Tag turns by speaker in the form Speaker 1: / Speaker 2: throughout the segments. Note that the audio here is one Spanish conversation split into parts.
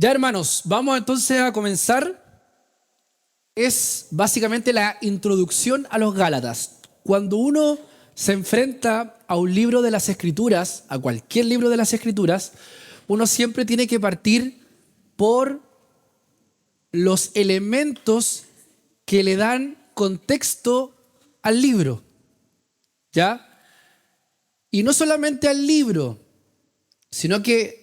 Speaker 1: Ya, hermanos, vamos entonces a comenzar. Es básicamente la introducción a los Gálatas. Cuando uno se enfrenta a un libro de las Escrituras, a cualquier libro de las Escrituras, uno siempre tiene que partir por los elementos que le dan contexto al libro, ¿ya? Y no solamente al libro, sino que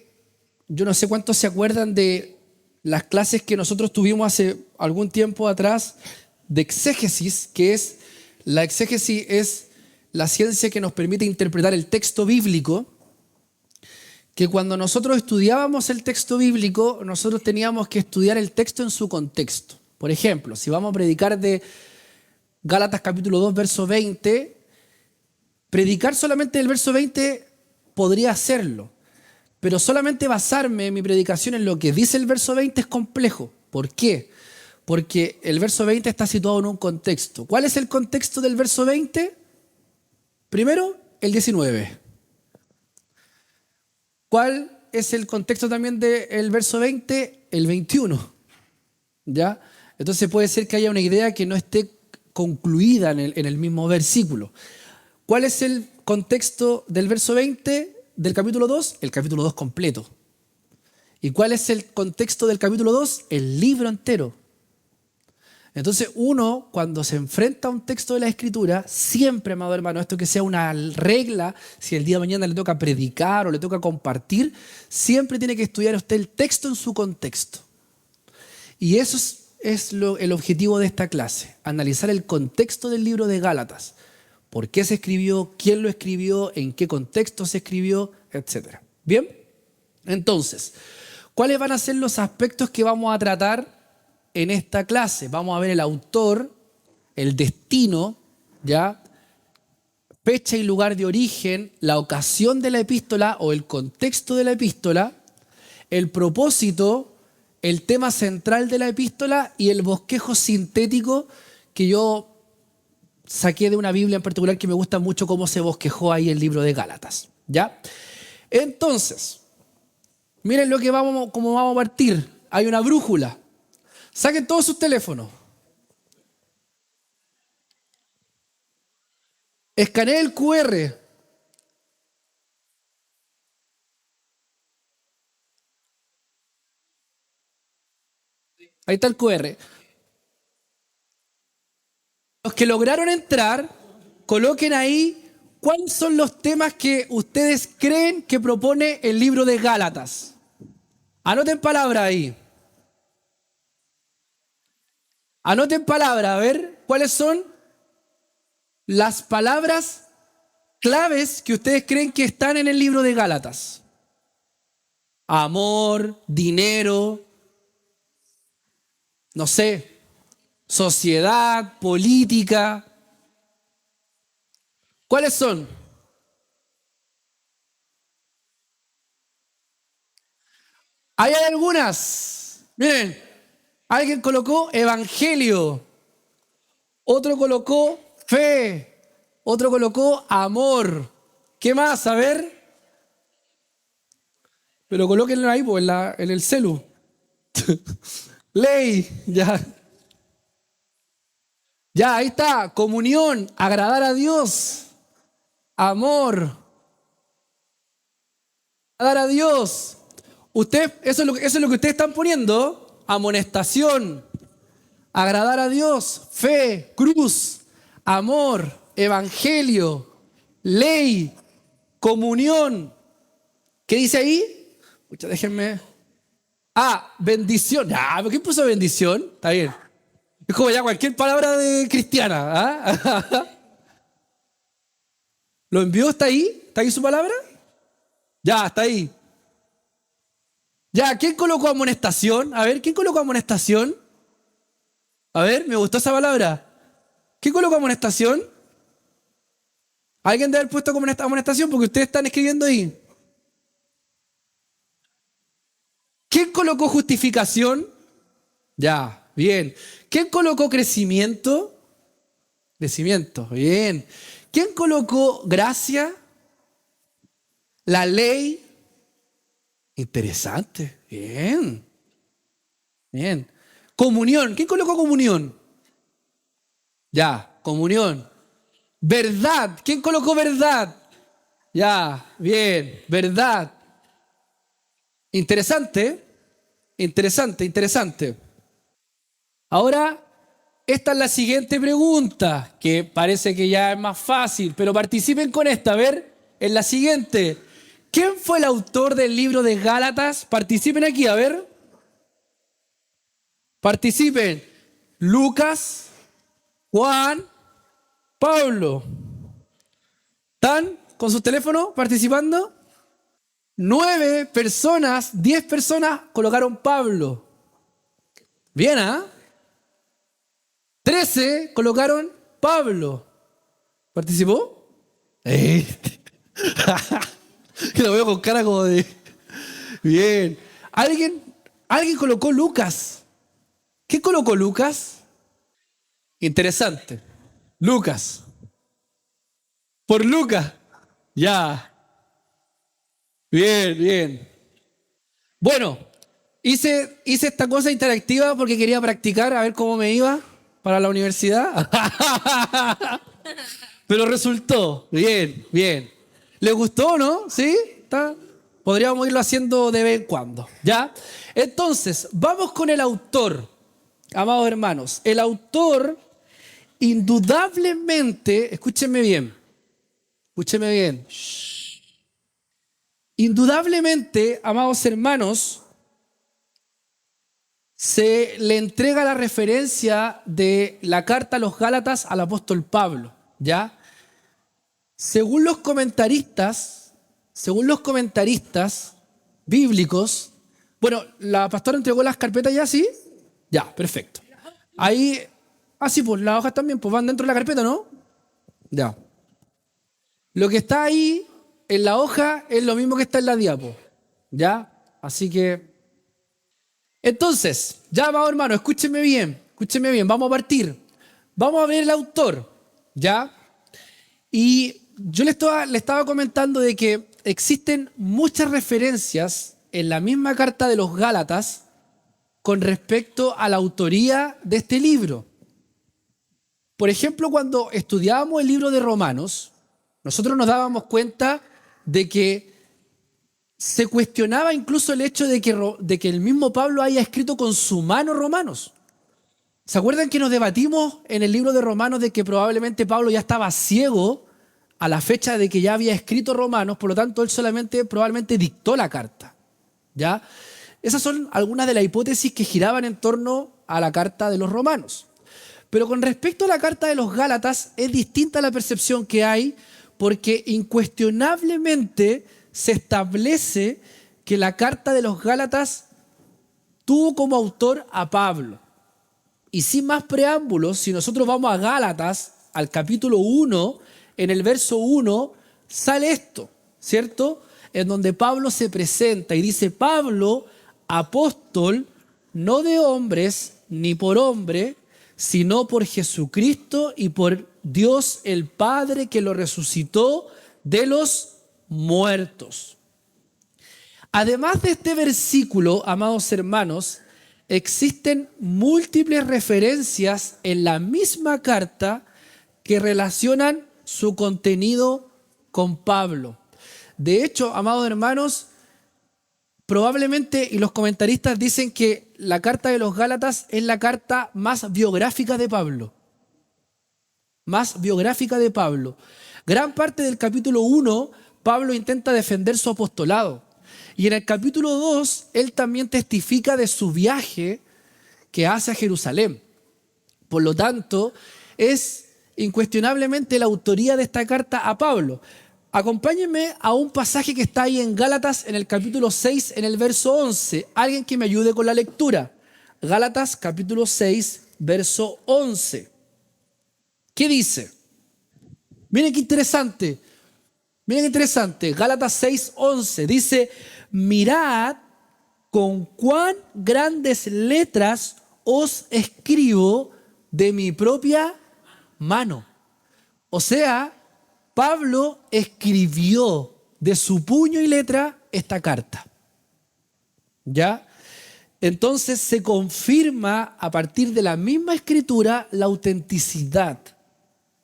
Speaker 1: yo no sé cuántos se acuerdan de las clases que nosotros tuvimos hace algún tiempo atrás de exégesis, que es, la exégesis es la ciencia que nos permite interpretar el texto bíblico, que cuando nosotros estudiábamos el texto bíblico, nosotros teníamos que estudiar el texto en su contexto. Por ejemplo, si vamos a predicar de Gálatas capítulo 2, verso 20, predicar solamente el verso 20 podría hacerlo, pero solamente basarme en mi predicación en lo que dice el verso 20 es complejo. ¿Por qué? Porque el verso 20 está situado en un contexto. ¿Cuál es el contexto del verso 20? Primero, el 19. ¿Cuál es el contexto también del verso 20? El 21. ¿Ya? Entonces puede ser que haya una idea que no esté concluida en el mismo versículo. ¿Cuál es el contexto del verso 20 del capítulo 2? El capítulo 2 completo. ¿Y cuál es el contexto del capítulo 2? El libro entero. Entonces uno, cuando se enfrenta a un texto de la Escritura, siempre, amado hermano, esto que sea una regla, si el día de mañana le toca predicar o le toca compartir, siempre tiene que estudiar usted el texto en su contexto. Y eso es el objetivo de esta clase, analizar el contexto del libro de Gálatas. ¿Por qué se escribió? ¿Quién lo escribió? ¿En qué contexto se escribió? Etcétera. ¿Bien? Entonces, ¿cuáles van a ser los aspectos que vamos a tratar en esta clase? Vamos a ver el autor, el destino, ¿ya? Fecha y lugar de origen, la ocasión de la epístola o el contexto de la epístola, el propósito, el tema central de la epístola y el bosquejo sintético que yo saqué de una Biblia en particular que me gusta mucho cómo se bosquejó ahí el libro de Gálatas, ¿ya? Entonces, miren cómo vamos a partir. Hay una brújula. Saquen todos sus teléfonos. Escaneen el QR. Ahí está el QR. Los que lograron entrar, coloquen ahí cuáles son los temas que ustedes creen que propone el libro de Gálatas. Anoten palabras ahí. Anoten palabras, a ver cuáles son las palabras claves que ustedes creen que están en el libro de Gálatas. Amor, dinero, no sé, sociedad, política. ¿Cuáles son? Ahí hay algunas. Miren, alguien colocó evangelio, otro colocó fe, otro colocó amor. ¿Qué más? A ver. Pero colóquenlo ahí, pues, en el celu. Ley, ya. Ya, ahí está. Comunión, agradar a Dios. Amor, agradar a Dios. Eso es lo que ustedes están poniendo. Amonestación, agradar a Dios, fe, cruz, amor, evangelio, ley, comunión. ¿Qué dice ahí? Pucha, déjenme. Ah, bendición. Ah, ¿por qué puso bendición? Está bien. Es como ya cualquier palabra de cristiana. ¿Ah? ¿Lo envió? ¿Está ahí? ¿Está ahí su palabra? Ya, está ahí. Ya, ¿quién colocó amonestación? A ver, ¿quién colocó amonestación? A ver, me gustó esa palabra. ¿Quién colocó amonestación? ¿Alguien debe haber puesto amonestación? Porque ustedes están escribiendo ahí. ¿Quién colocó justificación? Ya, bien. ¿Quién colocó crecimiento? Crecimiento, bien. ¿Quién colocó gracia? La ley. Interesante, bien. Bien. Comunión. ¿Quién colocó comunión? Ya, comunión. Verdad. ¿Quién colocó verdad? Ya, bien, verdad. Interesante, ¿eh? Interesante, interesante. Ahora, esta es la siguiente pregunta, que parece que ya es más fácil, pero participen con esta, a ver, en la siguiente. ¿Quién fue el autor del libro de Gálatas? Participen aquí, a ver. Participen. Lucas, Juan, Pablo. ¿Están con sus teléfonos participando? 9 personas, 10 personas colocaron Pablo. Bien, ¿ah? 13 colocaron Pablo. ¿Participó? Que lo veo con cara como de... Bien. ¿Alguien colocó Lucas? ¿Qué colocó Lucas? Interesante. Lucas. Por Lucas. Ya. Bien, bien. Bueno, hice esta cosa interactiva porque quería practicar a ver cómo me iba para la universidad. Pero resultó. Bien, bien. ¿Les gustó, no? ¿Sí? ¿Está? Podríamos irlo haciendo de vez en cuando. ¿Ya? Entonces, vamos con el autor, amados hermanos. El autor, indudablemente, escúchenme bien. Escúchenme bien. Indudablemente, amados hermanos, se le entrega la referencia de la carta a los Gálatas al apóstol Pablo, ¿ya? Según los comentaristas bíblicos, bueno, la pastora entregó las carpetas ya, ¿sí? Ya, perfecto. Ahí, sí, pues las hojas también, pues van dentro de la carpeta, ¿no? Ya. Lo que está ahí en la hoja es lo mismo que está en la diapo, ¿ya? Así que... Entonces, ya vamos, hermano, escúchenme bien, vamos a partir. Vamos a ver el autor, ¿ya? Y yo le estaba comentando de que existen muchas referencias en la misma carta de los Gálatas con respecto a la autoría de este libro. Por ejemplo, cuando estudiábamos el libro de Romanos, nosotros nos dábamos cuenta de que se cuestionaba incluso el hecho de que el mismo Pablo haya escrito con su mano Romanos. ¿Se acuerdan que nos debatimos en el libro de Romanos de que probablemente Pablo ya estaba ciego a la fecha de que ya había escrito Romanos, por lo tanto él solamente probablemente dictó la carta? ¿Ya? Esas son algunas de las hipótesis que giraban en torno a la carta de los Romanos. Pero con respecto a la carta de los Gálatas es distinta la percepción que hay, porque incuestionablemente se establece que la carta de los Gálatas tuvo como autor a Pablo. Y sin más preámbulos, si nosotros vamos a Gálatas, al capítulo 1, en el verso 1, sale esto, ¿cierto? En donde Pablo se presenta y dice: Pablo, apóstol, no de hombres ni por hombre, sino por Jesucristo y por Dios el Padre que lo resucitó de los muertos. Además de este versículo, amados hermanos, existen múltiples referencias en la misma carta que relacionan su contenido con Pablo. De hecho, amados hermanos, probablemente, y los comentaristas dicen que la carta de los Gálatas es la carta más biográfica de Pablo. Más biográfica de Pablo. Gran parte del capítulo 1, Pablo intenta defender su apostolado. Y en el capítulo 2, él también testifica de su viaje que hace a Jerusalén. Por lo tanto, es incuestionablemente la autoría de esta carta a Pablo. Acompáñenme a un pasaje que está ahí en Gálatas, en el capítulo 6, en el verso 11. Alguien que me ayude con la lectura. Gálatas, capítulo 6, verso 11. ¿Qué dice? Miren qué interesante. Miren qué interesante. Gálatas 6, 11. Dice: mirad con cuán grandes letras os escribo de mi propia mano. O sea, Pablo escribió de su puño y letra esta carta. ¿Ya? Entonces se confirma a partir de la misma escritura la autenticidad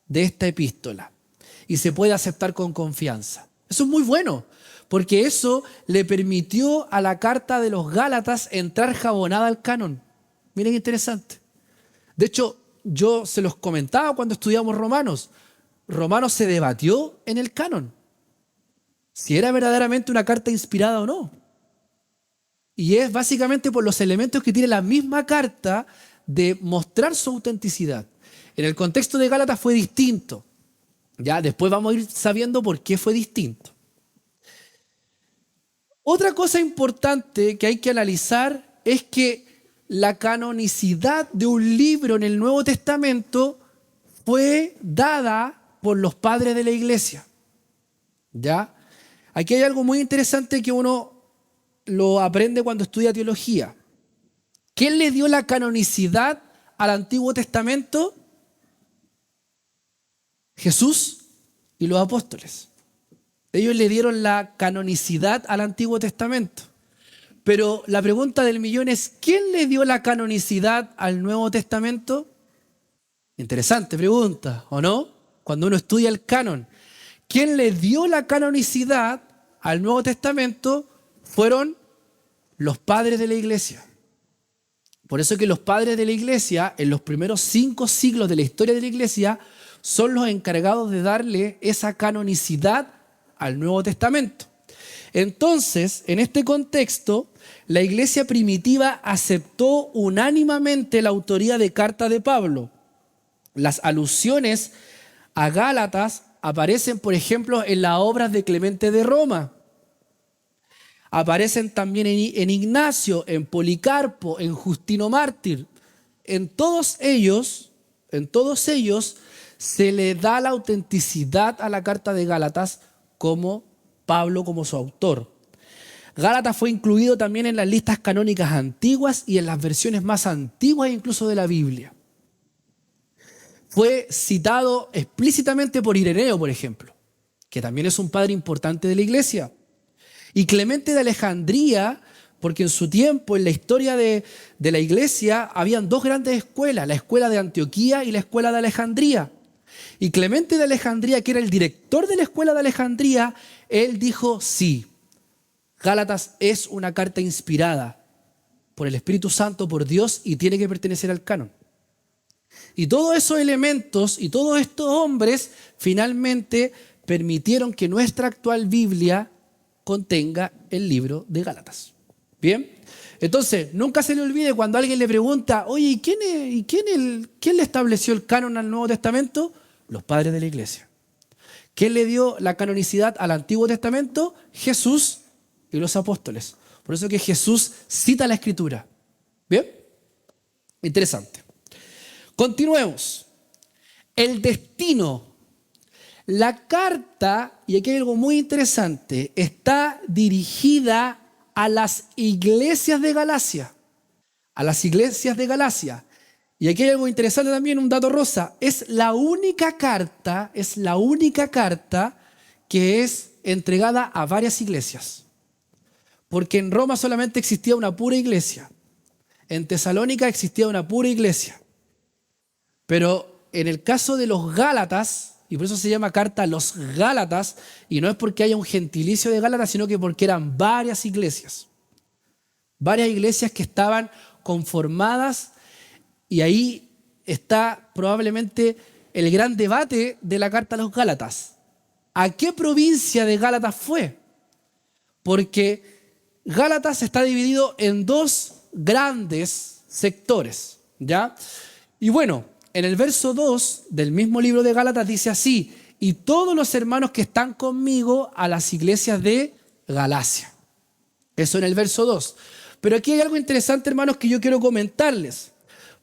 Speaker 1: de esta epístola y se puede aceptar con confianza. Eso es muy bueno, porque eso le permitió a la carta de los Gálatas entrar jabonada al canon. Miren qué interesante. De hecho, yo se los comentaba cuando estudiamos Romanos. Romanos se debatió en el canon, si era verdaderamente una carta inspirada o no. Y es básicamente por los elementos que tiene la misma carta de mostrar su autenticidad. En el contexto de Gálatas fue distinto. Ya después vamos a ir sabiendo por qué fue distinto. Otra cosa importante que hay que analizar es que la canonicidad de un libro en el Nuevo Testamento fue dada por los padres de la iglesia. ¿Ya? Aquí hay algo muy interesante que uno lo aprende cuando estudia teología. ¿Quién le dio la canonicidad al Antiguo Testamento? Jesús y los apóstoles. Ellos le dieron la canonicidad al Antiguo Testamento. Pero la pregunta del millón es, ¿quién le dio la canonicidad al Nuevo Testamento? Interesante pregunta, ¿o no? Cuando uno estudia el canon. ¿Quién le dio la canonicidad al Nuevo Testamento? Fueron los padres de la iglesia. Por eso que los padres de la iglesia, en los primeros 5 siglos de la historia de la iglesia, son los encargados de darle esa canonicidad al Nuevo Testamento. Entonces, en este contexto, la iglesia primitiva aceptó unánimemente la autoría de carta de Pablo. Las alusiones a Gálatas aparecen, por ejemplo, en las obras de Clemente de Roma. Aparecen también en Ignacio, en Policarpo, en Justino Mártir. En todos ellos se le da la autenticidad a la carta de Gálatas como Pablo como su autor. Gálatas fue incluido también en las listas canónicas antiguas y en las versiones más antiguas incluso de la Biblia. Fue citado explícitamente por Ireneo, por ejemplo, que también es un padre importante de la iglesia. Y Clemente de Alejandría, porque en su tiempo, en la historia de la iglesia, habían 2 grandes escuelas, la escuela de Antioquía y la escuela de Alejandría. Y Clemente de Alejandría, que era el director de la escuela de Alejandría, él dijo, sí, Gálatas es una carta inspirada por el Espíritu Santo, por Dios, y tiene que pertenecer al canon. Y todos esos elementos y todos estos hombres finalmente permitieron que nuestra actual Biblia contenga el libro de Gálatas. ¿Bien? Entonces, nunca se le olvide cuando alguien le pregunta, oye, ¿y quién le estableció el canon al Nuevo Testamento? Los padres de la iglesia. ¿Quién le dio la canonicidad al Antiguo Testamento? Jesús y los apóstoles. Por eso que Jesús cita la Escritura. ¿Bien? Interesante. Continuemos. El destino. La carta, y aquí hay algo muy interesante, está dirigida a las iglesias de Galacia. A las iglesias de Galacia. Y aquí hay algo interesante también, un dato rosa. Es la única carta que es entregada a varias iglesias. Porque en Roma solamente existía una pura iglesia. En Tesalónica existía una pura iglesia. Pero en el caso de los Gálatas, y por eso se llama carta a los Gálatas, y no es porque haya un gentilicio de Gálatas, sino que porque eran varias iglesias. Varias iglesias que estaban conformadas, y ahí está probablemente el gran debate de la carta a los Gálatas. ¿A qué provincia de Gálatas fue? Porque Gálatas está dividido en 2 grandes sectores, ¿ya? Y bueno, en el verso 2 del mismo libro de Gálatas dice así, y todos los hermanos que están conmigo a las iglesias de Galacia. Eso en el verso 2. Pero aquí hay algo interesante, hermanos, que yo quiero comentarles.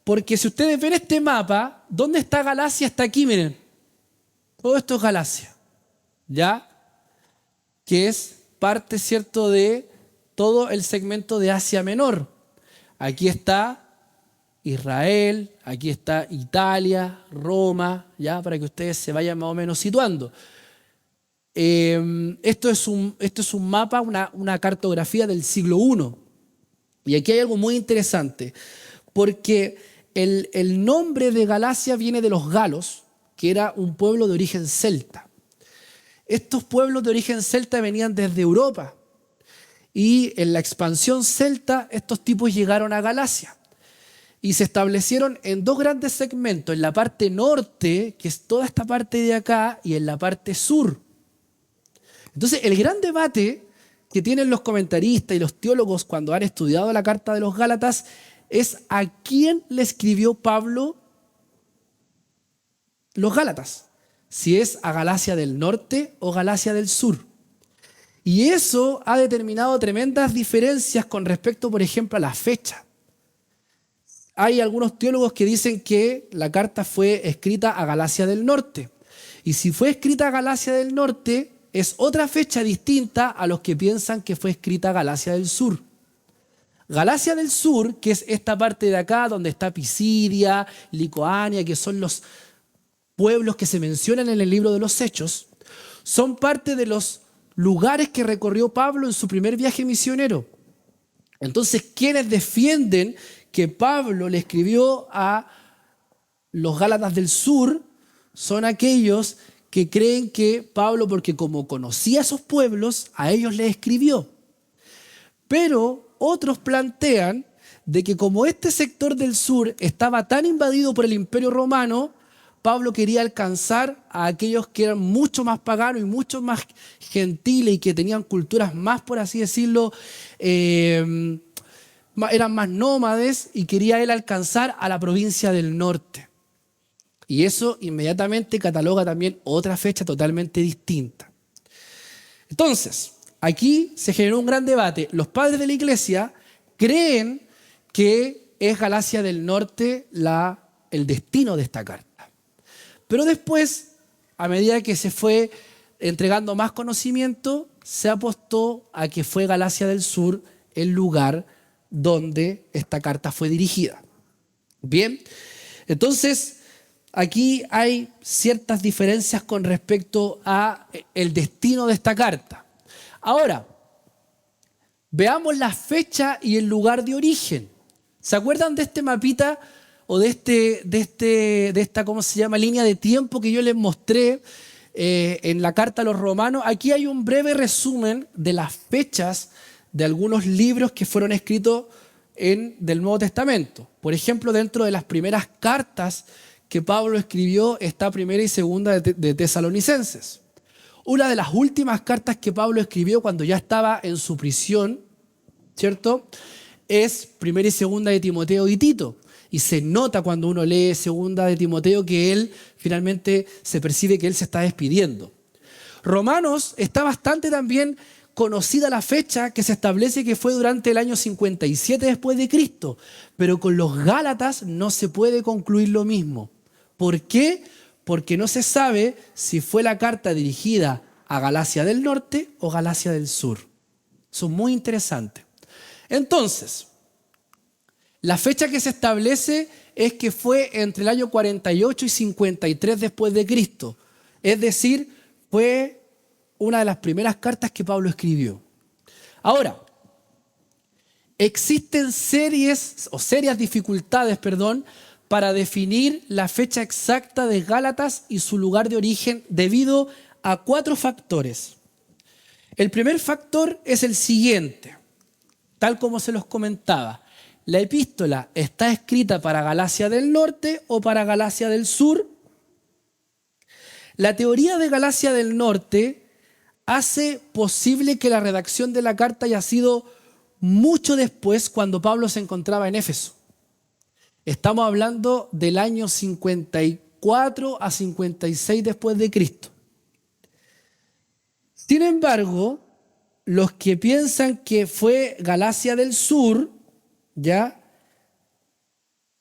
Speaker 1: Porque si ustedes ven este mapa, ¿dónde está Galacia? Está aquí, miren. Todo esto es Galacia, ¿ya? Que es parte, ¿cierto?, de todo el segmento de Asia Menor. Aquí está Israel, aquí está Italia, Roma, ya, para que ustedes se vayan más o menos situando. Esto es un mapa, una cartografía del siglo I. Y aquí hay algo muy interesante, porque el nombre de Galacia viene de los galos, que era un pueblo de origen celta. Estos pueblos de origen celta venían desde Europa y en la expansión celta estos tipos llegaron a Galacia y se establecieron en dos grandes segmentos, en la parte norte, que es toda esta parte de acá, y en la parte sur. Entonces, el gran debate que tienen los comentaristas y los teólogos cuando han estudiado la carta de los Gálatas es a quién le escribió Pablo los Gálatas, si es a Galacia del norte o Galacia del sur. Y eso ha determinado tremendas diferencias con respecto, por ejemplo, a la fecha. Hay algunos teólogos que dicen que la carta fue escrita a Galacia del norte. Y si fue escrita a Galacia del norte, es otra fecha distinta a los que piensan que fue escrita a Galacia del sur. Galacia del sur, que es esta parte de acá donde está Pisidia, Licoania, que son los pueblos que se mencionan en el libro de los Hechos, son parte de los lugares que recorrió Pablo en su primer viaje misionero. Entonces, quienes defienden que Pablo le escribió a los Gálatas del sur son aquellos que creen que Pablo, porque como conocía a esos pueblos, a ellos les escribió. Pero otros plantean de que como este sector del sur estaba tan invadido por el Imperio Romano, Pablo quería alcanzar a aquellos que eran mucho más paganos y mucho más gentiles y que tenían culturas más, por así decirlo, eran más nómades, y quería él alcanzar a la provincia del norte. Y eso inmediatamente cataloga también otra fecha totalmente distinta. Entonces, aquí se generó un gran debate. Los padres de la iglesia creen que es Galacia del norte el destino de esta carta. Pero después, a medida que se fue entregando más conocimiento, se apostó a que fue Galacia del sur el lugar donde esta carta fue dirigida. Bien, entonces aquí hay ciertas diferencias con respecto a el destino de esta carta. Ahora, veamos la fecha y el lugar de origen. ¿Se acuerdan de este mapita o de esta, ¿cómo se llama?, línea de tiempo que yo les mostré en la carta a los romanos? Aquí hay un breve resumen de las fechas de algunos libros que fueron escritos del Nuevo Testamento. Por ejemplo, dentro de las primeras cartas que Pablo escribió está Primera y Segunda de Tesalonicenses. Una de las últimas cartas que Pablo escribió cuando ya estaba en su prisión, ¿cierto?, es Primera y Segunda de Timoteo y Tito. Y se nota cuando uno lee Segunda de Timoteo que él finalmente se percibe que él se está despidiendo. Romanos está bastante también conocida la fecha, que se establece que fue durante el año 57 después de Cristo. Pero con los Gálatas no se puede concluir lo mismo. ¿Por qué? Porque no se sabe si fue la carta dirigida a Galacia del norte o Galacia del sur. Eso es muy interesante. Entonces, la fecha que se establece es que fue entre el año 48 y 53 después de Cristo. Es decir, fue una de las primeras cartas que Pablo escribió. Ahora, existen serias dificultades, para definir la fecha exacta de Gálatas y su lugar de origen debido a 4 factores. El primer factor es el siguiente, tal como se los comentaba. ¿La epístola está escrita para Galacia del norte o para Galacia del sur? La teoría de Galacia del norte hace posible que la redacción de la carta haya sido mucho después, cuando Pablo se encontraba en Éfeso. Estamos hablando del año 54 a 56 después de Cristo. Sin embargo, los que piensan que fue Galacia del sur, ya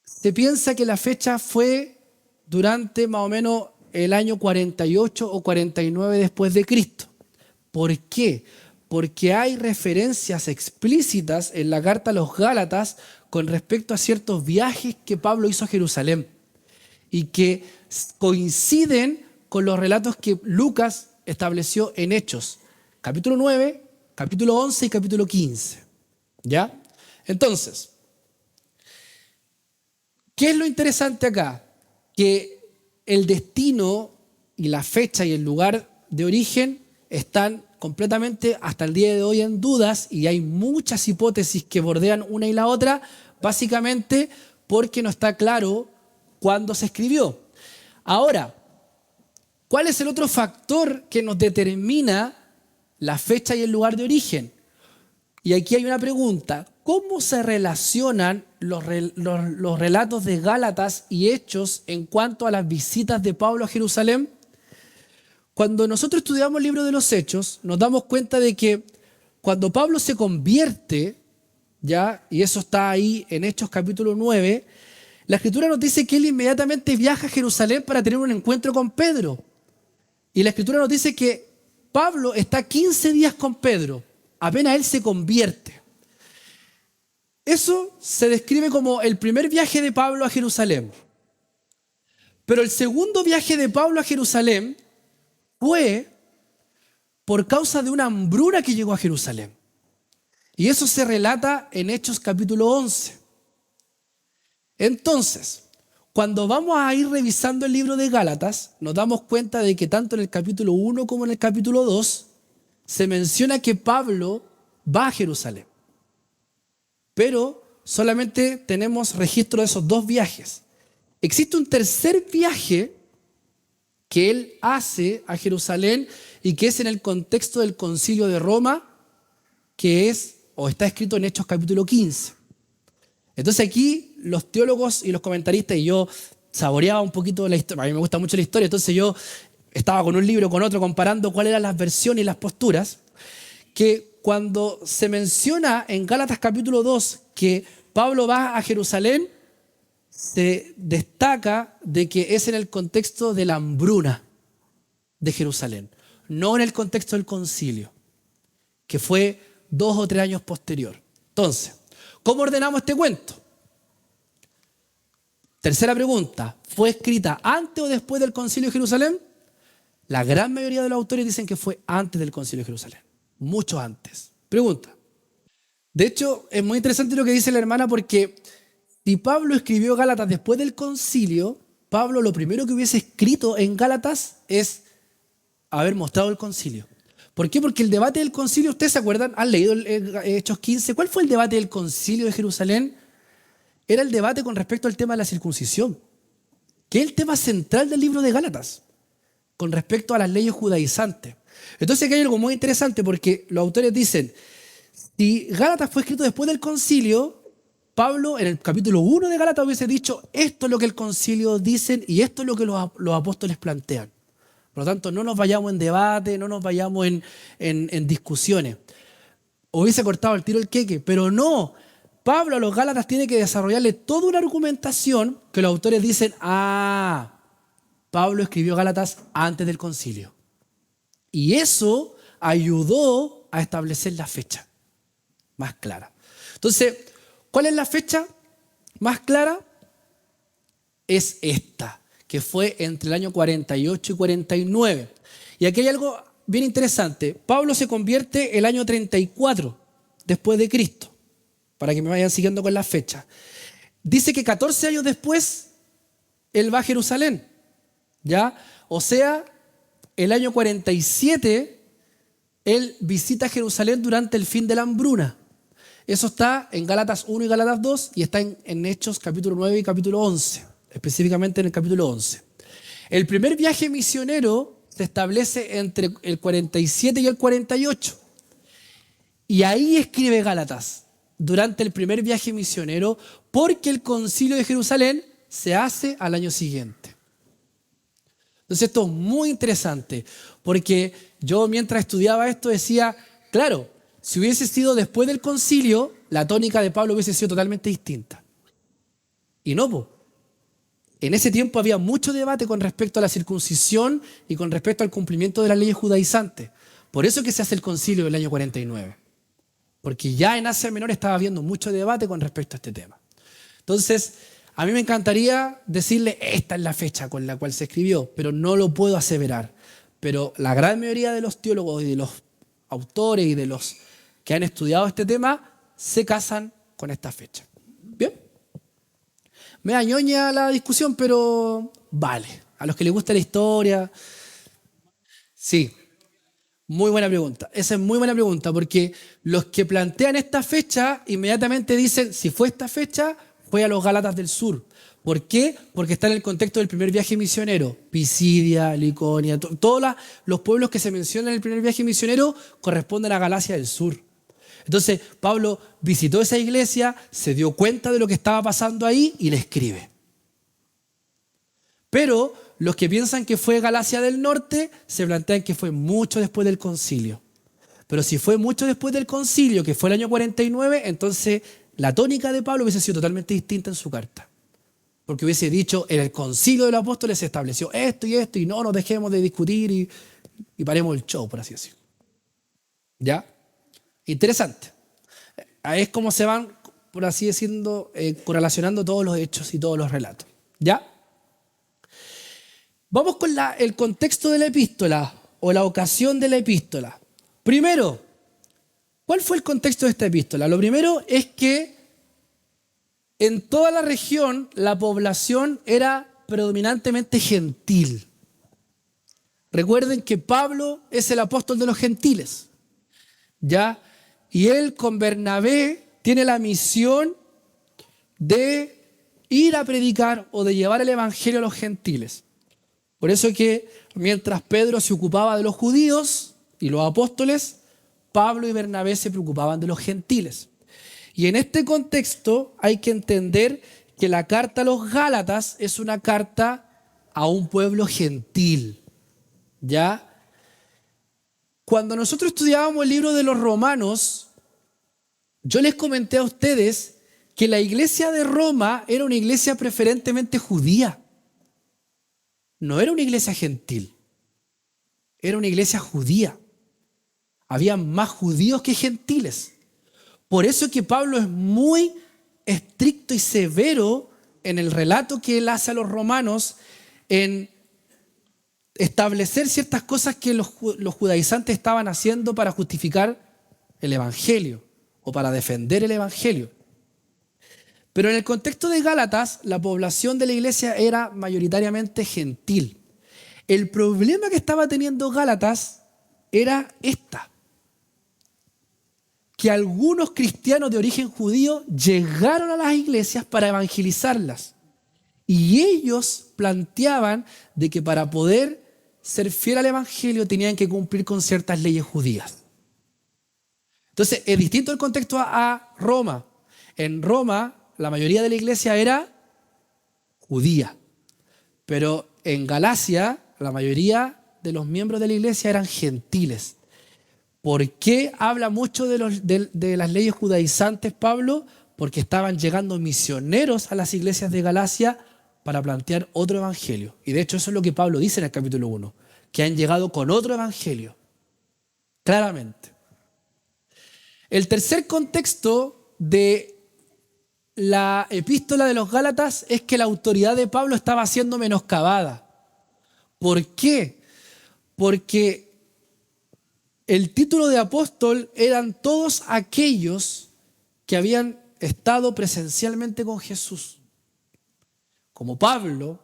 Speaker 1: se piensa que la fecha fue durante más o menos el año 48 o 49 después de Cristo. ¿Por qué? Porque hay referencias explícitas en la carta a los Gálatas con respecto a ciertos viajes que Pablo hizo a Jerusalén y que coinciden con los relatos que Lucas estableció en Hechos, capítulo 9, capítulo 11 y capítulo 15. ¿Ya? Entonces, ¿qué es lo interesante acá? Que el destino y la fecha y el lugar de origen están completamente hasta el día de hoy en dudas y hay muchas hipótesis que bordean una y la otra, básicamente porque no está claro cuándo se escribió. Ahora, ¿cuál es el otro factor que nos determina la fecha y el lugar de origen? Y aquí hay una pregunta. ¿Cómo se relacionan los relatos de Gálatas y Hechos en cuanto a las visitas de Pablo a Jerusalén? Cuando nosotros estudiamos el libro de los Hechos, nos damos cuenta de que cuando Pablo se convierte, ¿ya? Y eso está ahí en Hechos capítulo 9, la Escritura nos dice que él inmediatamente viaja a Jerusalén para tener un encuentro con Pedro. Y la Escritura nos dice que Pablo está 15 días con Pedro, apenas él se convierte. Eso se describe como el primer viaje de Pablo a Jerusalén. Pero el segundo viaje de Pablo a Jerusalén fue por causa de una hambruna que llegó a Jerusalén. Y eso se relata en Hechos capítulo 11. Entonces, cuando vamos a ir revisando el libro de Gálatas, nos damos cuenta de que tanto en el capítulo 1 como en el capítulo 2 se menciona que Pablo va a Jerusalén. Pero solamente tenemos registro de esos dos viajes. Existe un tercer viaje que él hace a Jerusalén y que es en el contexto del Concilio de Roma, que es o está escrito en Hechos capítulo 15. Entonces aquí los teólogos y los comentaristas, y yo saboreaba un poquito la historia, a mí me gusta mucho la historia, entonces yo estaba con un libro, con otro, comparando cuáles eran las versiones y las posturas, que cuando se menciona en Gálatas capítulo 2 que Pablo va a Jerusalén, se destaca de que es en el contexto de la hambruna de Jerusalén, no en el contexto del concilio, que fue 2 o 3 años posterior. Entonces, ¿cómo ordenamos este cuento? Tercera pregunta, ¿fue escrita antes o después del concilio de Jerusalén? La gran mayoría de los autores dicen que fue antes del concilio de Jerusalén, mucho antes. Pregunta. De hecho, es muy interesante lo que dice la hermana porque si Pablo escribió Gálatas después del concilio, Pablo lo primero que hubiese escrito en Gálatas es haber mostrado el concilio. ¿Por qué? Porque el debate del concilio, ¿ustedes se acuerdan? ¿Han leído Hechos 15? ¿Cuál fue el debate del concilio de Jerusalén? Era el debate con respecto al tema de la circuncisión, que es el tema central del libro de Gálatas, con respecto a las leyes judaizantes. Entonces aquí hay algo muy interesante porque los autores dicen, si Gálatas fue escrito después del concilio, Pablo en el capítulo 1 de Gálatas hubiese dicho, esto es lo que el concilio dice y esto es lo que los apóstoles plantean. Por lo tanto, no nos vayamos en debate, no nos vayamos en discusiones. Hubiese cortado el tiro el queque, pero no. Pablo a los Gálatas tiene que desarrollarle toda una argumentación que los autores dicen, Pablo escribió Gálatas antes del concilio. Y eso ayudó a establecer la fecha más clara. Entonces, ¿cuál es la fecha más clara? Es esta, que fue entre el año 48 y 49. Y aquí hay algo bien interesante. Pablo se convierte el año 34 después de Cristo, para que me vayan siguiendo con la fecha. Dice que 14 años después, él va a Jerusalén, ¿ya? O sea, el año 47, él visita Jerusalén durante el fin de la hambruna. Eso está en Gálatas 1 y Gálatas 2 y está en Hechos capítulo 9 y capítulo 11, específicamente en el capítulo 11. El primer viaje misionero se establece entre el 47 y el 48. Y ahí escribe Gálatas, durante el primer viaje misionero, porque el concilio de Jerusalén se hace al año siguiente. Entonces esto es muy interesante, porque yo mientras estudiaba esto decía, claro, si hubiese sido después del concilio, la tónica de Pablo hubiese sido totalmente distinta. Y no, en ese tiempo había mucho debate con respecto a la circuncisión y con respecto al cumplimiento de las leyes judaizantes. Por eso que se hace el concilio del año 49. Porque ya en Asia Menor estaba habiendo mucho debate con respecto a este tema. Entonces, a mí me encantaría decirle, esta es la fecha con la cual se escribió, pero no lo puedo aseverar. Pero la gran mayoría de los teólogos y de los autores y de los que han estudiado este tema se casan con esta fecha. ¿Bien? Me da ñoña la discusión, pero vale. A los que les gusta la historia, sí. Muy buena pregunta. Esa es muy buena pregunta, porque los que plantean esta fecha inmediatamente dicen, si fue esta fecha, fue a los Gálatas del Sur. ¿Por qué? Porque está en el contexto del primer viaje misionero. Pisidia, Liconia, todos los pueblos que se mencionan en el primer viaje misionero corresponden a Galacia del Sur. Entonces, Pablo visitó esa iglesia, se dio cuenta de lo que estaba pasando ahí y le escribe. Pero los que piensan que fue Galacia del Norte se plantean que fue mucho después del concilio. Pero si fue mucho después del concilio, que fue el año 49, entonces la tónica de Pablo hubiese sido totalmente distinta en su carta. Porque hubiese dicho, en el concilio de los apóstoles se estableció esto, y no nos dejemos de discutir y paremos el show, por así decirlo. ¿Ya? Interesante. Es como se van, por así decirlo, correlacionando todos los hechos y todos los relatos. ¿Ya? Vamos con el contexto de la epístola o la ocasión de la epístola. Primero, ¿cuál fue el contexto de esta epístola? Lo primero es que en toda la región la población era predominantemente gentil. Recuerden que Pablo es el apóstol de los gentiles, ¿ya? Y él con Bernabé tiene la misión de ir a predicar o de llevar el evangelio a los gentiles. Por eso es que mientras Pedro se ocupaba de los judíos y los apóstoles, Pablo y Bernabé se preocupaban de los gentiles. Y en este contexto hay que entender que la carta a los Gálatas es una carta a un pueblo gentil, ¿ya? Cuando nosotros estudiábamos el libro de los Romanos, yo les comenté a ustedes que la iglesia de Roma era una iglesia preferentemente judía. No era una iglesia gentil, era una iglesia judía. Había más judíos que gentiles. Por eso es que Pablo es muy estricto y severo en el relato que él hace a los romanos en establecer ciertas cosas que los judaizantes estaban haciendo para justificar el evangelio o para defender el evangelio. Pero en el contexto de Gálatas, la población de la iglesia era mayoritariamente gentil. El problema que estaba teniendo Gálatas era esta: que algunos cristianos de origen judío llegaron a las iglesias para evangelizarlas. Y ellos planteaban de que para poder ser fiel al evangelio tenían que cumplir con ciertas leyes judías. Entonces, es distinto el contexto a Roma. En Roma, la mayoría de la iglesia era judía. Pero en Galacia, la mayoría de los miembros de la iglesia eran gentiles. ¿Por qué habla mucho de las leyes judaizantes Pablo? Porque estaban llegando misioneros a las iglesias de Galacia para plantear otro evangelio. Y de hecho eso es lo que Pablo dice en el capítulo 1, que han llegado con otro evangelio, claramente. El tercer contexto de la epístola de los Gálatas es que la autoridad de Pablo estaba siendo menoscabada. ¿Por qué? Porque el título de apóstol eran todos aquellos que habían estado presencialmente con Jesús. Como Pablo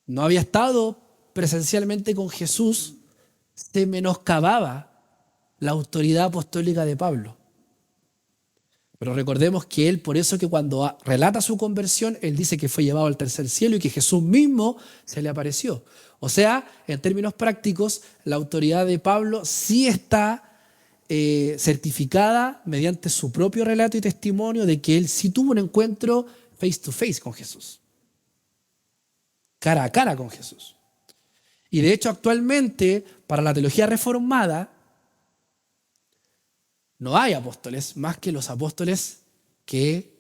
Speaker 1: no había estado presencialmente con Jesús, se menoscababa la autoridad apostólica de Pablo. Pero recordemos que él, por eso que cuando relata su conversión, él dice que fue llevado al tercer cielo y que Jesús mismo se le apareció. O sea, en términos prácticos, la autoridad de Pablo sí está certificada mediante su propio relato y testimonio de que él sí tuvo un encuentro face to face con Jesús. Cara a cara con Jesús. Y de hecho, actualmente, para la teología reformada, no hay apóstoles más que los apóstoles que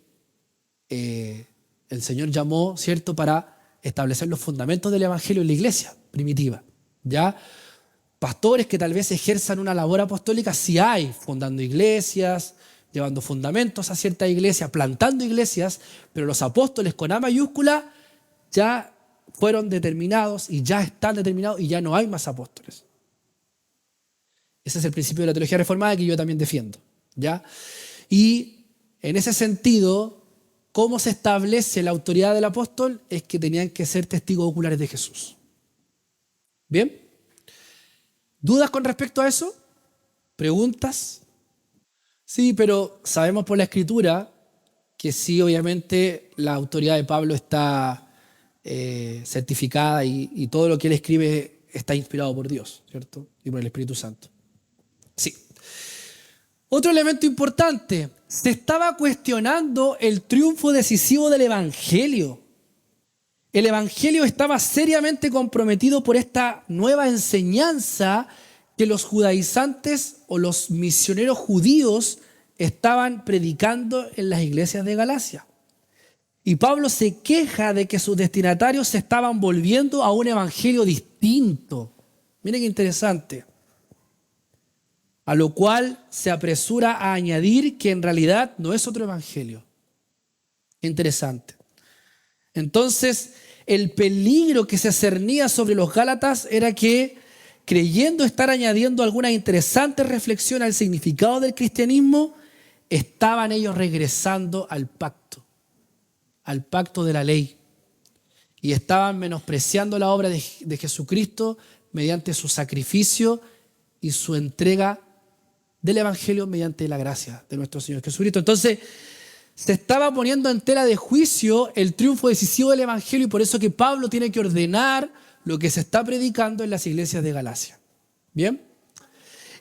Speaker 1: el Señor llamó, ¿cierto?, para establecer los fundamentos del evangelio en la iglesia primitiva. ¿Ya? Pastores que tal vez ejerzan una labor apostólica, sí hay, fundando iglesias, llevando fundamentos a ciertas iglesias, plantando iglesias, pero los apóstoles con A mayúscula ya fueron determinados y ya están determinados y ya no hay más apóstoles. Ese es el principio de la teología reformada que yo también defiendo, ¿ya? Y En ese sentido, ¿cómo se establece la autoridad del apóstol? Es que tenían que ser testigos oculares de Jesús. ¿Bien? ¿Dudas con respecto a eso? ¿Preguntas? Sí, pero sabemos por la Escritura que sí, obviamente, la autoridad de Pablo está certificada y todo lo que él escribe está inspirado por Dios, ¿cierto? Y por el Espíritu Santo. Sí. Otro elemento importante, se estaba cuestionando el triunfo decisivo del Evangelio. El Evangelio estaba seriamente comprometido por esta nueva enseñanza que los judaizantes o los misioneros judíos estaban predicando en las iglesias de Galacia. Y Pablo se queja de que sus destinatarios se estaban volviendo a un evangelio distinto. Miren qué interesante. A lo cual se apresura a añadir que en realidad no es otro evangelio. Interesante. Entonces, el peligro que se cernía sobre los Gálatas era que, creyendo estar añadiendo alguna interesante reflexión al significado del cristianismo, estaban ellos regresando al pacto de la ley. Y estaban menospreciando la obra de Jesucristo mediante su sacrificio y su entrega del Evangelio mediante la gracia de nuestro Señor Jesucristo. Entonces, se estaba poniendo en tela de juicio el triunfo decisivo del Evangelio y por eso que Pablo tiene que ordenar lo que se está predicando en las iglesias de Galacia. ¿Bien?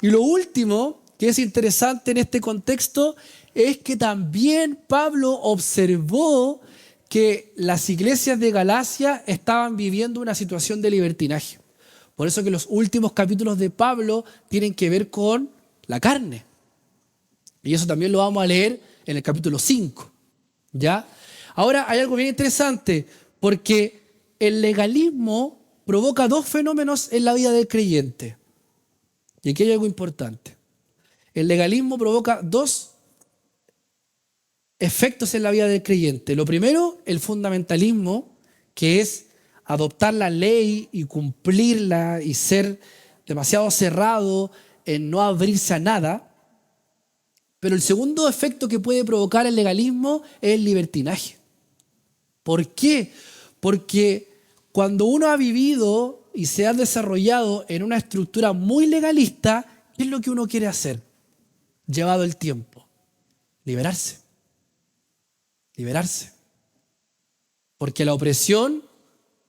Speaker 1: Y lo último que es interesante en este contexto es que también Pablo observó que las iglesias de Galacia estaban viviendo una situación de libertinaje. Por eso que los últimos capítulos de Pablo tienen que ver con la carne. Y eso también lo vamos a leer en el capítulo 5. ¿Ya? Ahora hay algo bien interesante, porque el legalismo provoca dos fenómenos en la vida del creyente. Y aquí hay algo importante. El legalismo provoca dos efectos en la vida del creyente. Lo primero, el fundamentalismo, que es adoptar la ley y cumplirla y ser demasiado cerrado en no abrirse a nada. Pero el segundo efecto que puede provocar el legalismo es el libertinaje. ¿Por qué? Porque cuando uno ha vivido y se ha desarrollado en una estructura muy legalista, ¿qué es lo que uno quiere hacer? Llevado el tiempo. Liberarse. Liberarse. Porque la opresión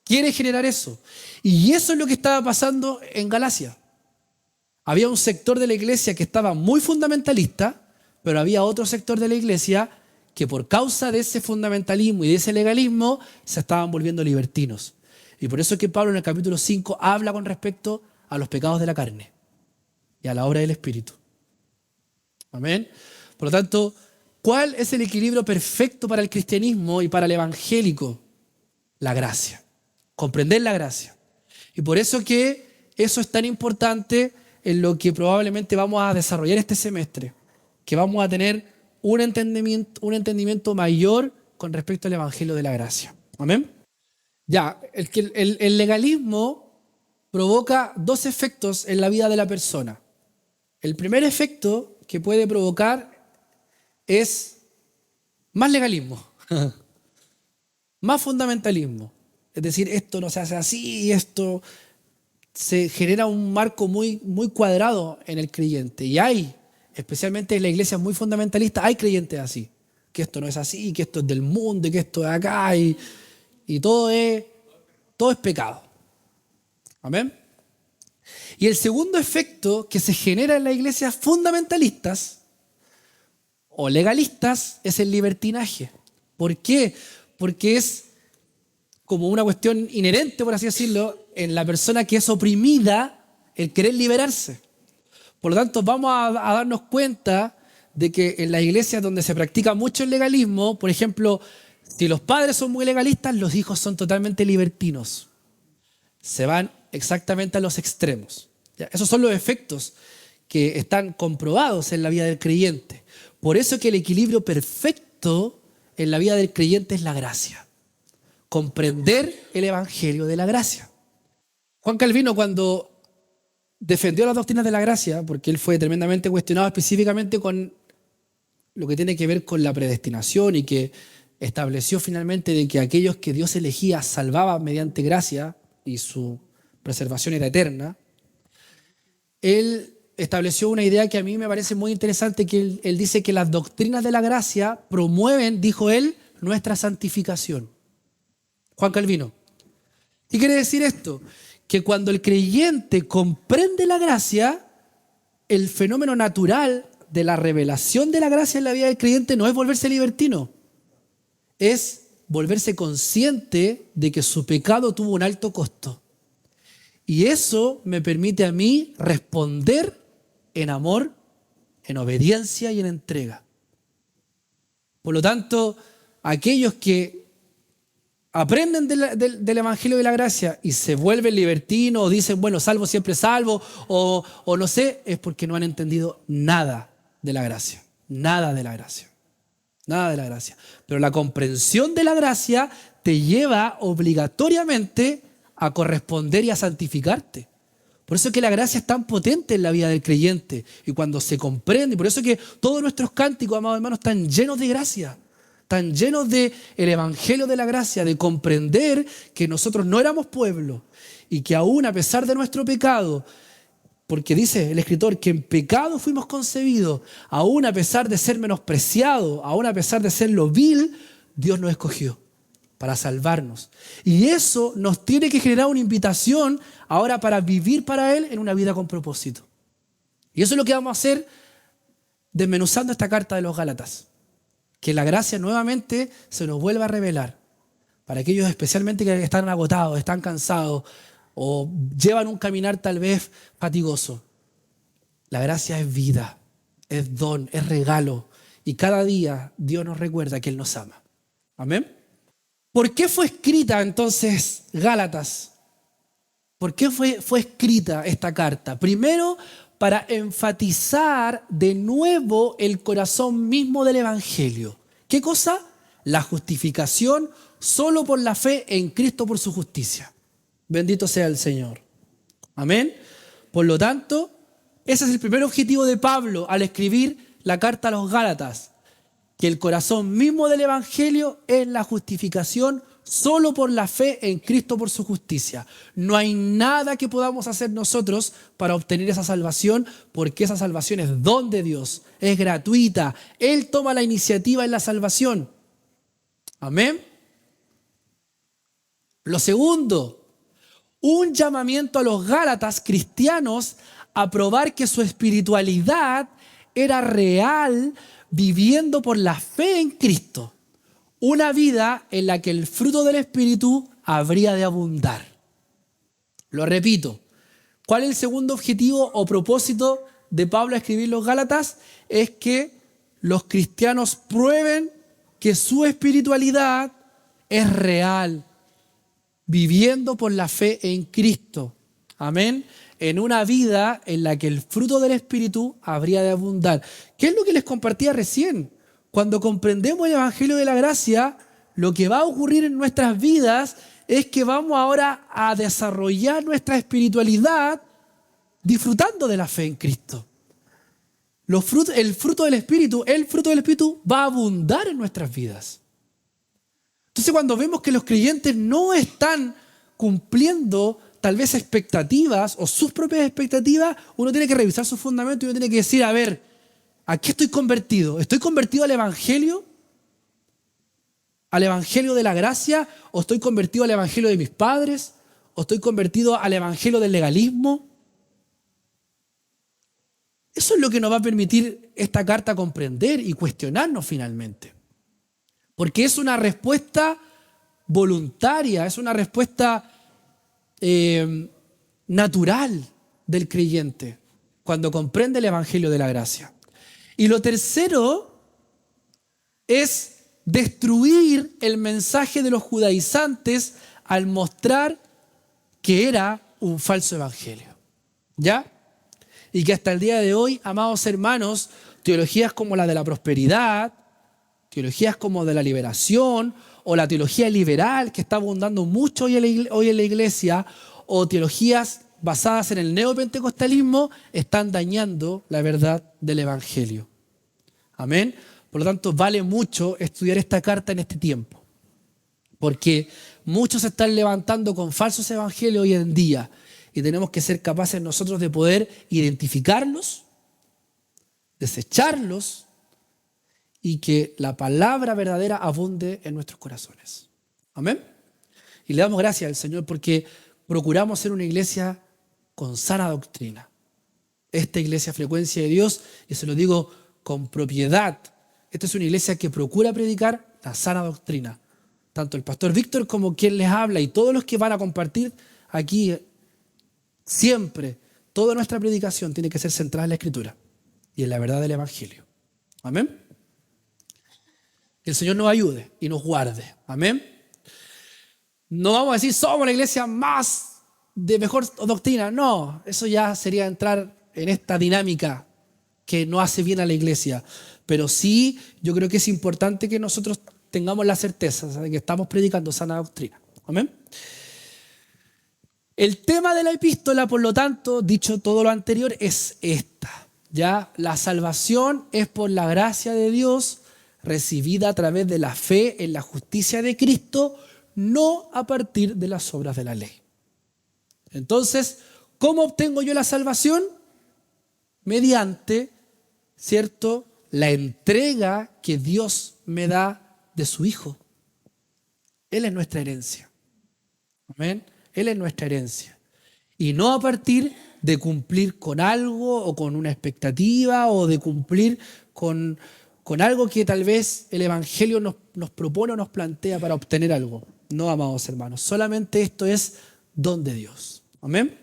Speaker 1: quiere generar eso. Y eso es lo que estaba pasando en Galacia. Había un sector de la iglesia que estaba muy fundamentalista, pero había otro sector de la iglesia que por causa de ese fundamentalismo y de ese legalismo se estaban volviendo libertinos. Y por eso es que Pablo en el capítulo 5 habla con respecto a los pecados de la carne y a la obra del Espíritu. Amén. Por lo tanto, ¿cuál es el equilibrio perfecto para el cristianismo y para el evangélico? La gracia. Comprender la gracia. Y por eso que eso es tan importante en lo que probablemente vamos a desarrollar este semestre, que vamos a tener un entendimiento mayor con respecto al evangelio de la gracia. Amén. Ya, el legalismo provoca dos efectos en la vida de la persona. El primer efecto que puede provocar es más legalismo, más fundamentalismo. Es decir, esto no se hace así y esto se genera un marco muy, muy cuadrado en el creyente. Y hay, especialmente en la iglesia muy fundamentalista, hay creyentes así. Que esto no es así, que esto es del mundo, y que esto es acá y todo es pecado. Amén. Y el segundo efecto que se genera en las iglesias fundamentalistas o legalistas es el libertinaje. ¿Por qué? Porque es como una cuestión inherente, por así decirlo, en la persona que es oprimida, el querer liberarse. Por lo tanto, vamos a darnos cuenta de que en las iglesias donde se practica mucho el legalismo, por ejemplo, si los padres son muy legalistas, los hijos son totalmente libertinos. Se van exactamente a los extremos. ¿Ya? Esos son los efectos que están comprobados en la vida del creyente. Por eso que el equilibrio perfecto en la vida del creyente es la gracia. Comprender el evangelio de la gracia. Juan Calvino, cuando defendió las doctrinas de la gracia, porque él fue tremendamente cuestionado específicamente con lo que tiene que ver con la predestinación y que estableció finalmente de que aquellos que Dios elegía salvaba mediante gracia y su preservación era eterna, él estableció una idea que a mí me parece muy interesante, que él dice que las doctrinas de la gracia promueven, dijo él, nuestra santificación. Juan Calvino. ¿Qué quiere decir esto? Que cuando el creyente comprende la gracia, el fenómeno natural de la revelación de la gracia en la vida del creyente no es volverse libertino, es volverse consciente de que su pecado tuvo un alto costo. Y eso me permite a mí responder en amor, en obediencia y en entrega. Por lo tanto, aquellos que aprenden del Evangelio de la Gracia y se vuelven libertinos o dicen, bueno, salvo siempre salvo, o no sé, es porque no han entendido nada de la gracia. Nada de la gracia. Nada de la gracia. Pero la comprensión de la gracia te lleva obligatoriamente a corresponder y a santificarte. Por eso es que la gracia es tan potente en la vida del creyente. Y cuando se comprende, y por eso es que todos nuestros cánticos, amados hermanos, están llenos de gracia. Están llenos del Evangelio de la gracia, de comprender que nosotros no éramos pueblo y que aún a pesar de nuestro pecado, porque dice el escritor que en pecado fuimos concebidos, aún a pesar de ser menospreciados, aún a pesar de ser lo vil, Dios nos escogió para salvarnos. Y eso nos tiene que generar una invitación ahora para vivir para Él en una vida con propósito. Y eso es lo que vamos a hacer desmenuzando esta carta de los Gálatas. Que la gracia nuevamente se nos vuelva a revelar. Para aquellos especialmente que están agotados, están cansados o llevan un caminar tal vez fatigoso. La gracia es vida, es don, es regalo. Y cada día Dios nos recuerda que Él nos ama. Amén. ¿Por qué fue escrita entonces Gálatas? ¿Por qué fue escrita esta carta? Primero, para enfatizar de nuevo el corazón mismo del Evangelio. ¿Qué cosa? La justificación solo por la fe en Cristo por su justicia. Bendito sea el Señor. Amén. Por lo tanto, ese es el primer objetivo de Pablo al escribir la carta a los Gálatas. Que el corazón mismo del Evangelio es la justificación solo por la fe en Cristo por su justicia. No hay nada que podamos hacer nosotros para obtener esa salvación, porque esa salvación es don de Dios, es gratuita. Él toma la iniciativa en la salvación. Amén. Lo segundo, un llamamiento a los Gálatas cristianos a probar que su espiritualidad era real, viviendo por la fe en Cristo. Una vida en la que el fruto del Espíritu habría de abundar. Lo repito, ¿cuál es el segundo objetivo o propósito de Pablo a escribir los Gálatas? Es que los cristianos prueben que su espiritualidad es real, viviendo por la fe en Cristo. Amén. En una vida en la que el fruto del Espíritu habría de abundar. ¿Qué es lo que les compartía recién? Cuando comprendemos el Evangelio de la Gracia, lo que va a ocurrir en nuestras vidas es que vamos ahora a desarrollar nuestra espiritualidad disfrutando de la fe en Cristo. El fruto del Espíritu va a abundar en nuestras vidas. Entonces, cuando vemos que los creyentes no están cumpliendo tal vez expectativas o sus propias expectativas, uno tiene que revisar sus fundamentos y uno tiene que decir, a ver, ¿a qué estoy convertido? ¿Estoy convertido al Evangelio? ¿Al Evangelio de la gracia? ¿O estoy convertido al Evangelio de mis padres? ¿O estoy convertido al Evangelio del legalismo? Eso es lo que nos va a permitir esta carta comprender y cuestionarnos finalmente. Porque es una respuesta voluntaria, es una respuesta natural del creyente cuando comprende el Evangelio de la gracia. Y lo tercero es destruir el mensaje de los judaizantes al mostrar que era un falso evangelio. ¿Ya? Y que hasta el día de hoy, amados hermanos, teologías como la de la prosperidad, teologías como de la liberación, o la teología liberal, que está abundando mucho hoy en la iglesia, o teologías basadas en el neopentecostalismo, están dañando la verdad del Evangelio. Amén. Por lo tanto, vale mucho estudiar esta carta en este tiempo, porque muchos se están levantando con falsos evangelios hoy en día y tenemos que ser capaces nosotros de poder identificarlos, desecharlos y que la palabra verdadera abunde en nuestros corazones. Amén. Y le damos gracias al Señor porque procuramos ser una iglesia con sana doctrina. Esta iglesia Frecuencia de Dios, y se lo digo con propiedad, esta es una iglesia que procura predicar la sana doctrina. Tanto el pastor Víctor como quien les habla y todos los que van a compartir aquí, siempre, toda nuestra predicación tiene que ser centrada en la Escritura y en la verdad del Evangelio. Amén. Que el Señor nos ayude y nos guarde. Amén. No vamos a decir somos la iglesia más de mejor doctrina. No, eso ya sería entrar en esta dinámica que no hace bien a la iglesia. Pero sí, yo creo que es importante que nosotros tengamos la certeza de que estamos predicando sana doctrina. Amén. El tema de la epístola, por lo tanto, dicho todo lo anterior, es esta. Ya la salvación es por la gracia de Dios recibida a través de la fe en la justicia de Cristo, no a partir de las obras de la ley. Entonces, ¿cómo obtengo yo la salvación? Mediante, ¿cierto?, la entrega que Dios me da de su Hijo. Él es nuestra herencia. Amén. Él es nuestra herencia. Y no a partir de cumplir con algo o con una expectativa o de cumplir con algo que tal vez el Evangelio nos propone o nos plantea para obtener algo. No, amados hermanos, solamente esto es don de Dios. Amén.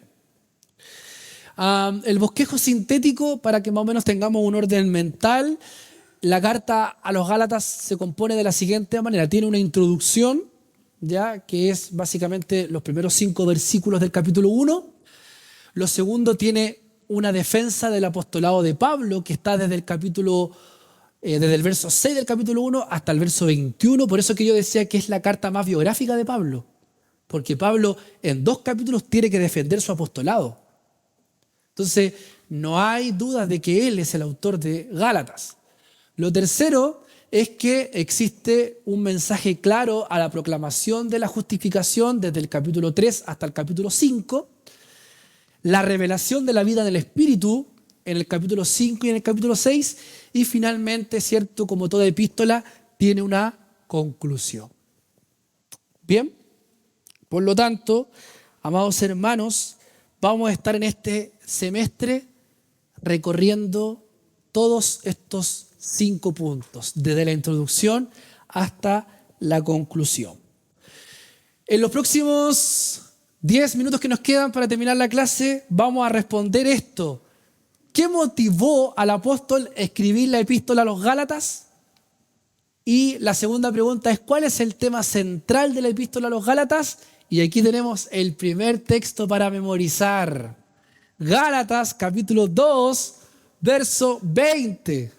Speaker 1: El bosquejo sintético, para que más o menos tengamos un orden mental, la carta a los Gálatas se compone de la siguiente manera. Tiene una introducción, ya que es básicamente los primeros 5 versículos del capítulo 1. Lo segundo tiene una defensa del apostolado de Pablo, que está desde el verso 6 del capítulo 1 hasta el verso 21. Por eso que yo decía que es la carta más biográfica de Pablo. Porque Pablo en 2 capítulos tiene que defender su apostolado. Entonces, no hay dudas de que él es el autor de Gálatas. Lo tercero es que existe un mensaje claro a la proclamación de la justificación desde el capítulo 3 hasta el capítulo 5. La revelación de la vida en el Espíritu en el capítulo 5 y en el capítulo 6. Y finalmente, cierto, como toda epístola, tiene una conclusión. Bien, por lo tanto, amados hermanos, vamos a estar en este semestre recorriendo todos estos 5 puntos, desde la introducción hasta la conclusión. En los próximos 10 minutos que nos quedan para terminar la clase, vamos a responder esto. ¿Qué motivó al apóstol a escribir la epístola a los Gálatas? Y la segunda pregunta es, ¿cuál es el tema central de la epístola a los Gálatas? Y aquí tenemos el primer texto para memorizar. Gálatas, capítulo 2, verso 20.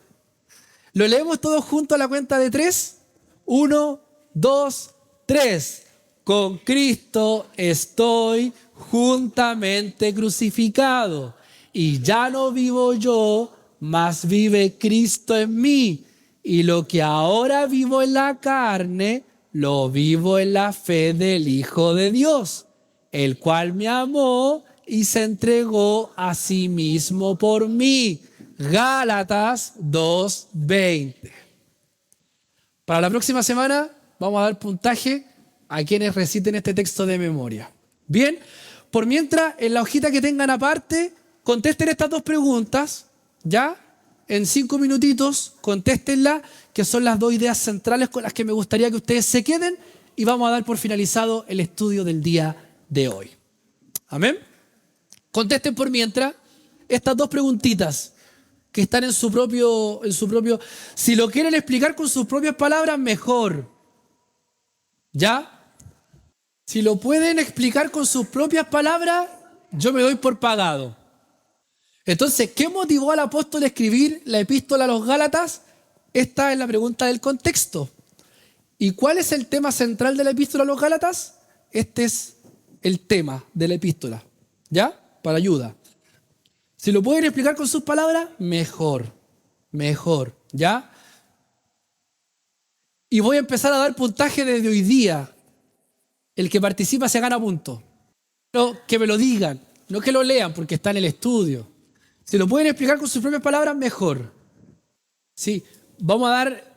Speaker 1: ¿Lo leemos todos juntos a la cuenta de 3? 1, 2, 3. Con Cristo estoy juntamente crucificado. Y ya no vivo yo, mas vive Cristo en mí. Y lo que ahora vivo en la carne, lo vivo en la fe del Hijo de Dios, el cual me amó y se entregó a sí mismo por mí. Gálatas 2:20. Para la próxima semana vamos a dar puntaje a quienes reciten este texto de memoria. Bien, por mientras, en la hojita que tengan aparte, contesten estas 2 preguntas, ¿ya? En 5 minutitos, contéstenla, que son las 2 ideas centrales con las que me gustaría que ustedes se queden, y vamos a dar por finalizado el estudio del día de hoy. Amén. Contesten por mientras estas 2 preguntitas que están en su propio. Si lo quieren explicar con sus propias palabras, mejor. ¿Ya? Si lo pueden explicar con sus propias palabras, yo me doy por pagado. Entonces, ¿qué motivó al apóstol a escribir la epístola a los Gálatas? Esta es la pregunta del contexto. ¿Y cuál es el tema central de la epístola a los Gálatas? Este es el tema de la epístola. ¿Ya? Para ayuda. Si lo pueden explicar con sus palabras, mejor. Mejor. ¿Ya? Y voy a empezar a dar puntaje desde hoy día. El que participa se gana puntos. No que me lo digan, no que lo lean porque está en el estudio. Si lo pueden explicar con sus propias palabras, mejor. Sí, vamos a dar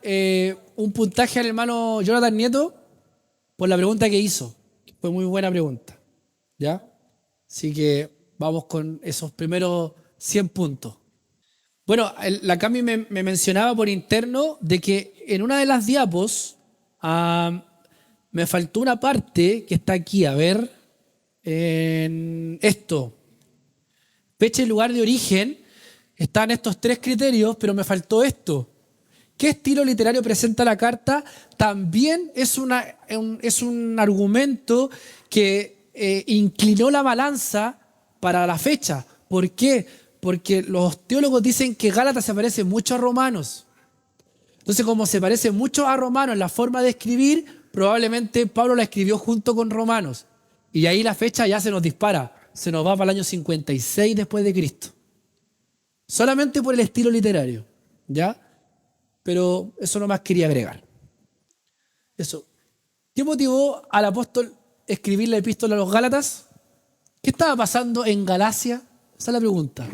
Speaker 1: un puntaje al hermano Jonathan Nieto por la pregunta que hizo. Fue muy buena pregunta. ¿Ya? Así que vamos con esos primeros 100 puntos. Bueno, la Cami me mencionaba por interno de que en una de las diapos me faltó una parte que está aquí. A ver, en esto. Fecha y lugar de origen. Están estos 3 criterios, pero me faltó esto. ¿Qué estilo literario presenta la carta? También es un argumento que inclinó la balanza para la fecha. ¿Por qué? Porque los teólogos dicen que Gálatas se parece mucho a Romanos. Entonces, como se parece mucho a Romanos en la forma de escribir, probablemente Pablo la escribió junto con Romanos. Y ahí la fecha ya se nos dispara. Se nos va para el año 56 después de Cristo. Solamente por el estilo literario. ¿Ya? Pero eso nomás quería agregar. Eso. ¿Qué motivó al apóstol escribir la epístola a los Gálatas? ¿Qué estaba pasando en Galacia? Esa es la pregunta.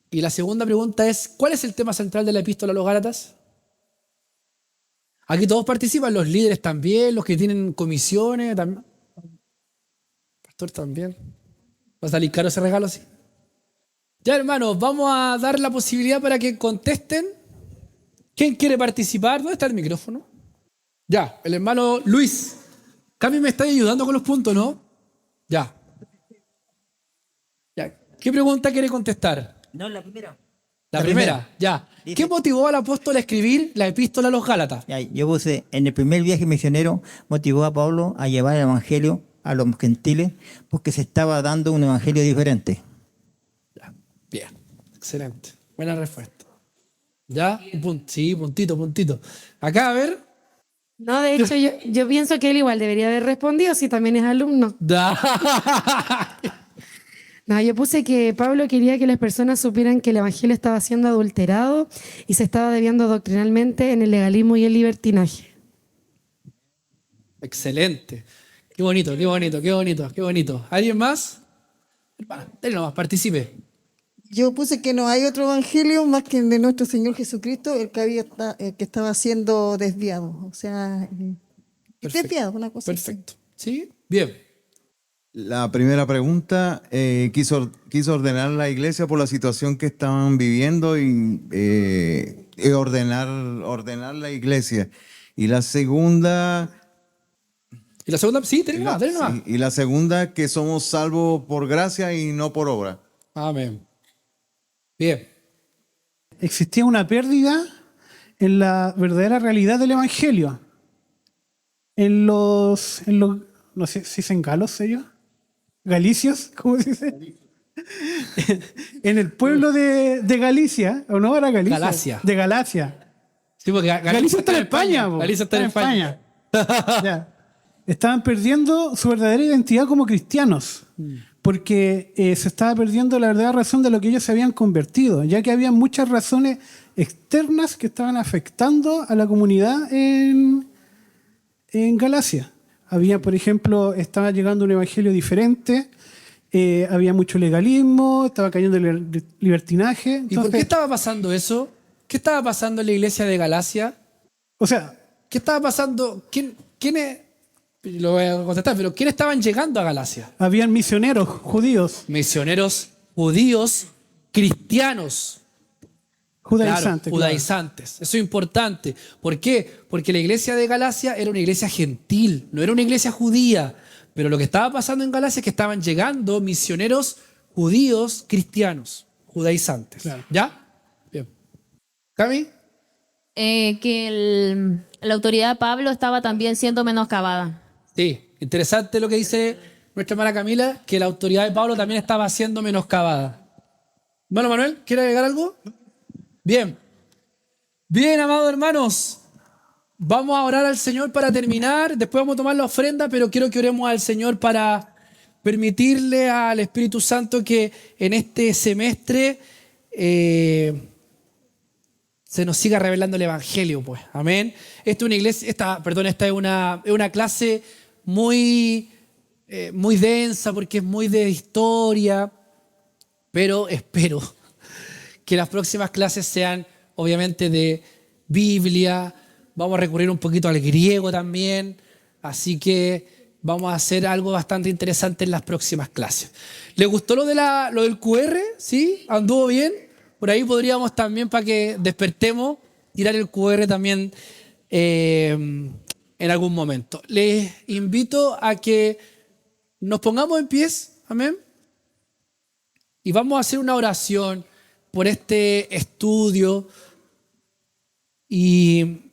Speaker 1: Y la segunda pregunta es, ¿cuál es el tema central de la epístola a los Gálatas? Aquí todos participan, los líderes también, los que tienen comisiones, también. Pastor también. ¿Va a salir caro ese regalo? Sí. Ya, hermanos, vamos a dar la posibilidad para que contesten. ¿Quién quiere participar? ¿Dónde está el micrófono? Ya, el hermano Luis. Cami me está ayudando con los puntos, ¿no? Ya. ¿Qué pregunta quiere contestar?
Speaker 2: No, la primera.
Speaker 1: La primera, ya.
Speaker 2: Dice,
Speaker 1: ¿Qué motivó al apóstol a escribir la epístola a los Gálatas?
Speaker 2: ya, yo puse, en el primer viaje misionero motivó a Pablo a llevar el evangelio a los gentiles porque se estaba dando un evangelio diferente.
Speaker 1: Ya, bien, excelente. Buena respuesta. ¿Ya? Un punto. Sí, puntito. Acá, a ver.
Speaker 3: No, de hecho, yo pienso que él igual debería haber respondido si también es alumno. No, yo puse que Pablo quería que las personas supieran que el evangelio estaba siendo adulterado y se estaba desviando doctrinalmente en el legalismo y el libertinaje.
Speaker 1: Excelente. Qué bonito. ¿Alguien más? Dale nomás, participe.
Speaker 4: Yo puse que no hay otro evangelio más que el de nuestro Señor Jesucristo, el que estaba siendo desviado. O sea, desviado, una cosa así.
Speaker 1: Perfecto. ¿Sí? Bien.
Speaker 5: La primera pregunta, quiso ordenar la iglesia por la situación que estaban viviendo y ordenar la iglesia. Y la segunda...
Speaker 1: Sí, dale nomás.
Speaker 5: Sí, y la segunda, que somos salvos por gracia y no por obra.
Speaker 1: Amén. Bien.
Speaker 6: Existía una pérdida en la verdadera realidad del evangelio. No sé si dicen galos ellos. Galicios, ¿cómo se dice? En el pueblo de Galicia, ¿o no era Galicia?
Speaker 1: Galacia.
Speaker 6: De Galacia.
Speaker 1: Sí, porque
Speaker 6: Galicia está en España. Po.
Speaker 1: Galicia está en España.
Speaker 6: Ya. Estaban perdiendo su verdadera identidad como cristianos, porque se estaba perdiendo la verdadera razón de lo que ellos se habían convertido, ya que había muchas razones externas que estaban afectando a la comunidad en Galacia. Había, por ejemplo, estaba llegando un evangelio diferente, había mucho legalismo, estaba cayendo el libertinaje.
Speaker 1: ¿Y por qué estaba pasando eso? ¿Qué estaba pasando en la iglesia de Galacia?
Speaker 6: O sea,
Speaker 1: ¿qué estaba pasando? ¿Quiénes? Lo voy a contestar, pero ¿quiénes estaban llegando a Galacia?
Speaker 6: habían misioneros judíos,
Speaker 1: Misioneros judíos, cristianos.
Speaker 6: judaizantes.
Speaker 1: Claro, judaizantes. Eso es importante. ¿Por qué? Porque la iglesia de Galacia era una iglesia gentil, no era una iglesia judía. Pero lo que estaba pasando en Galacia es que estaban llegando misioneros judíos cristianos, judaizantes.
Speaker 6: Claro.
Speaker 1: ¿Ya? Bien. ¿Cami?
Speaker 7: Que la autoridad de Pablo estaba también siendo menoscabada.
Speaker 1: Sí, interesante lo que dice nuestra hermana Camila, que la autoridad de Pablo también estaba siendo menoscabada. Bueno, Manuel, ¿quiere agregar algo? Bien. Bien, amados hermanos. Vamos a orar al Señor para terminar. Después vamos a tomar la ofrenda, pero quiero que oremos al Señor para permitirle al Espíritu Santo que en este semestre se nos siga revelando el Evangelio, pues. Amén. Esta es una clase muy densa porque es muy de historia, pero espero que las próximas clases sean obviamente de Biblia. Vamos a recurrir un poquito al griego también, así que vamos a hacer algo bastante interesante en las próximas clases. ¿Les gustó lo del QR? ¿Sí? ¿Anduvo bien? Por ahí podríamos también, para que despertemos, tirar el QR también en algún momento. Les invito a que nos pongamos en pies, amén, y vamos a hacer una oración por este estudio y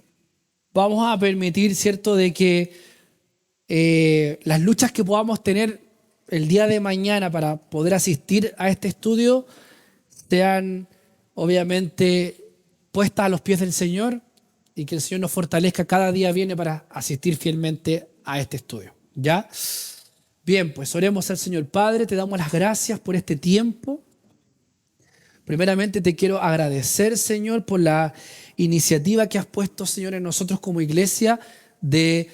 Speaker 1: vamos a permitir, ¿cierto?, de que las luchas que podamos tener el día de mañana para poder asistir a este estudio sean obviamente puestas a los pies del Señor y que el Señor nos fortalezca cada día viene para asistir fielmente a este estudio. ¿Ya? Bien, pues oremos al Señor. Padre, te damos las gracias por este tiempo. Primeramente te quiero agradecer, Señor, por la iniciativa que has puesto, Señor, en nosotros como iglesia de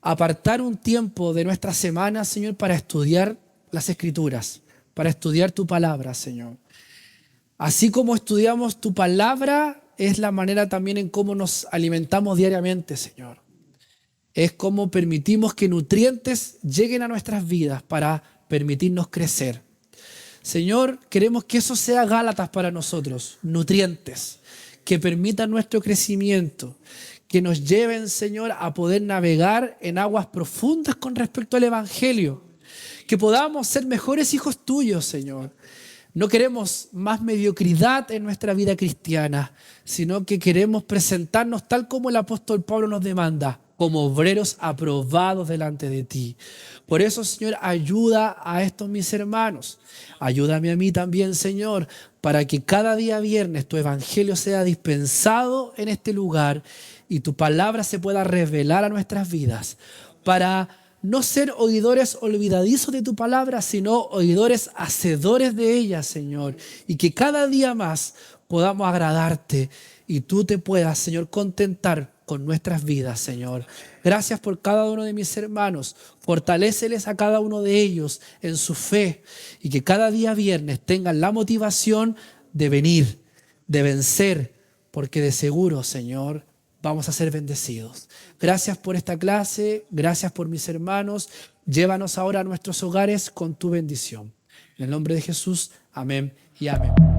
Speaker 1: apartar un tiempo de nuestra semana, Señor, para estudiar las Escrituras, para estudiar tu palabra, Señor. Así como estudiamos tu palabra, es la manera también en cómo nos alimentamos diariamente, Señor. Es como permitimos que nutrientes lleguen a nuestras vidas para permitirnos crecer. Señor, queremos que eso sea Gálatas para nosotros, nutrientes, que permitan nuestro crecimiento, que nos lleven, Señor, a poder navegar en aguas profundas con respecto al Evangelio, que podamos ser mejores hijos tuyos, Señor. No queremos más mediocridad en nuestra vida cristiana, sino que queremos presentarnos tal como el apóstol Pablo nos demanda, como obreros aprobados delante de ti. Por eso, Señor, ayuda a estos mis hermanos. Ayúdame a mí también, Señor, para que cada día viernes tu evangelio sea dispensado en este lugar y tu palabra se pueda revelar a nuestras vidas, para no ser oidores olvidadizos de tu palabra, sino oidores hacedores de ella, Señor, y que cada día más podamos agradarte y tú te puedas, Señor, contentar con nuestras vidas, Señor. Gracias por cada uno de mis hermanos. Fortaléceles a cada uno de ellos en su fe y que cada día viernes tengan la motivación de venir, de vencer, porque de seguro, Señor, vamos a ser bendecidos. Gracias por esta clase, gracias por mis hermanos. Llévanos ahora a nuestros hogares con tu bendición. En el nombre de Jesús, amén y amén.